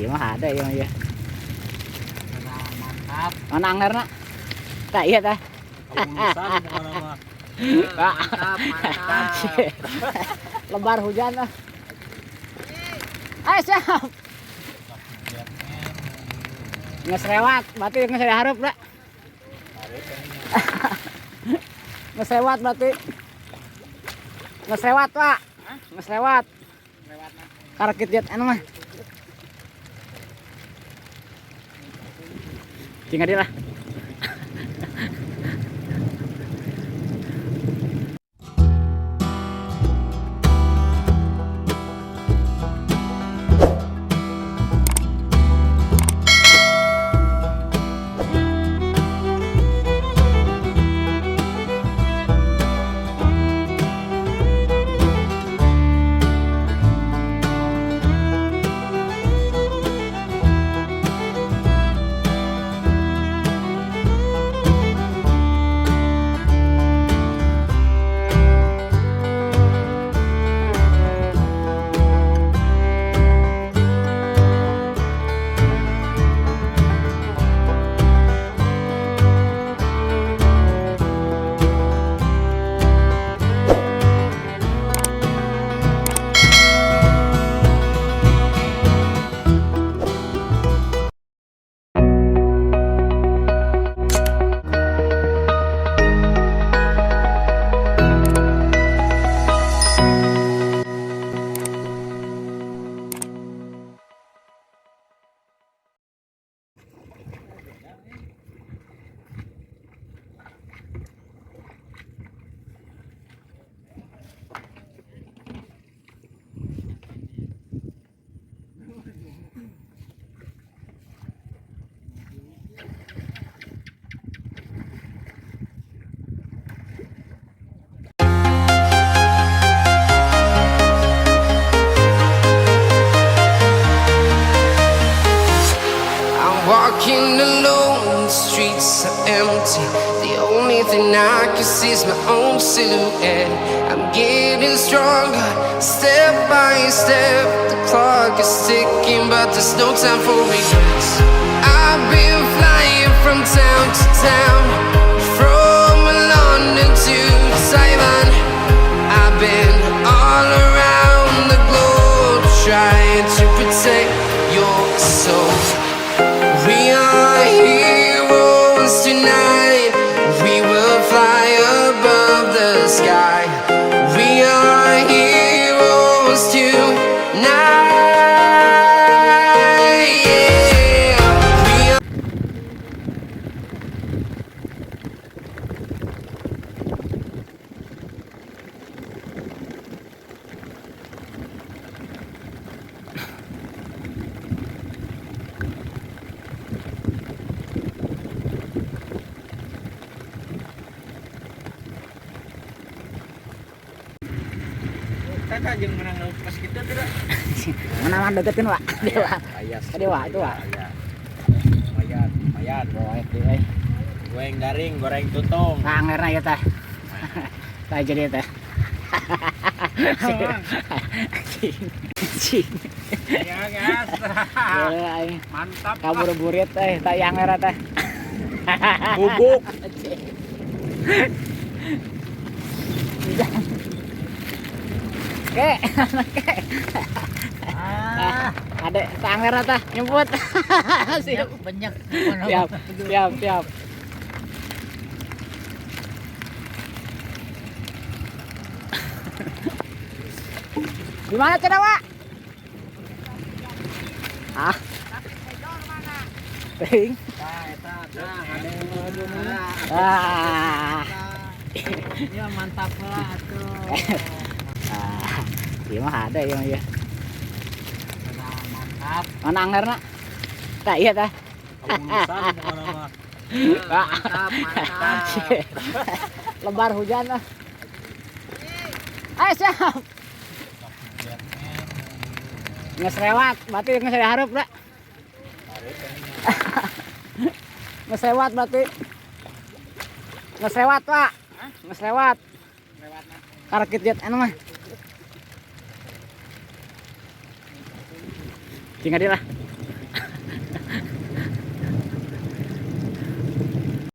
Iya mah ada ya. Mantap. Mana anggarna? Tak iya tah. Mantap. Lebar hujan ah. Ayo siap. Ngeserewat, berarti ngeserewat dah. Ngeserewat berarti. Ngeserewat Pak. Ngeserewat. Karakit jet anu mah. Tinggal dia lah. Walking alone, the streets are empty. The only thing I can see is my own silhouette. I'm getting stronger, step by step. The clock is ticking, but there's no time for regrets. I've been flying from town to town, from London to Taiwan. I've been all around the globe, trying to protect your soul. We are heroes tonight. We will fly above the sky. We are heroes tonight. Yeah. We are Kakak jeung menang pas kita tidak. Mana mah deketin Pak. Dewa. Dewa itu Pak. Lumayan. Goek deui. Goreng garing, goreng tutung. Nah, anggarna ya tah. Tah jadi tah. Cing. Ya gas. Mantap. Kabur-burit tah yang merah teh. Bubuk. Oke. Adek tang merah tah nyebut. Siap. Banyak. Siap. Gimana cara, Wak? Ah. Ting. Ya mantap lah tuh. Iya mah ada ya. Mantap. Mana anggarna? Tak iya tah. Mantap. Lebar hujan ah. Ayo siap. Ngeserewat, berarti ngeserewat dah. Ngeserewat berarti. Ngeserewat Pak. Ngeserewat. Karakit jet anu mah. Tinggal dia lah.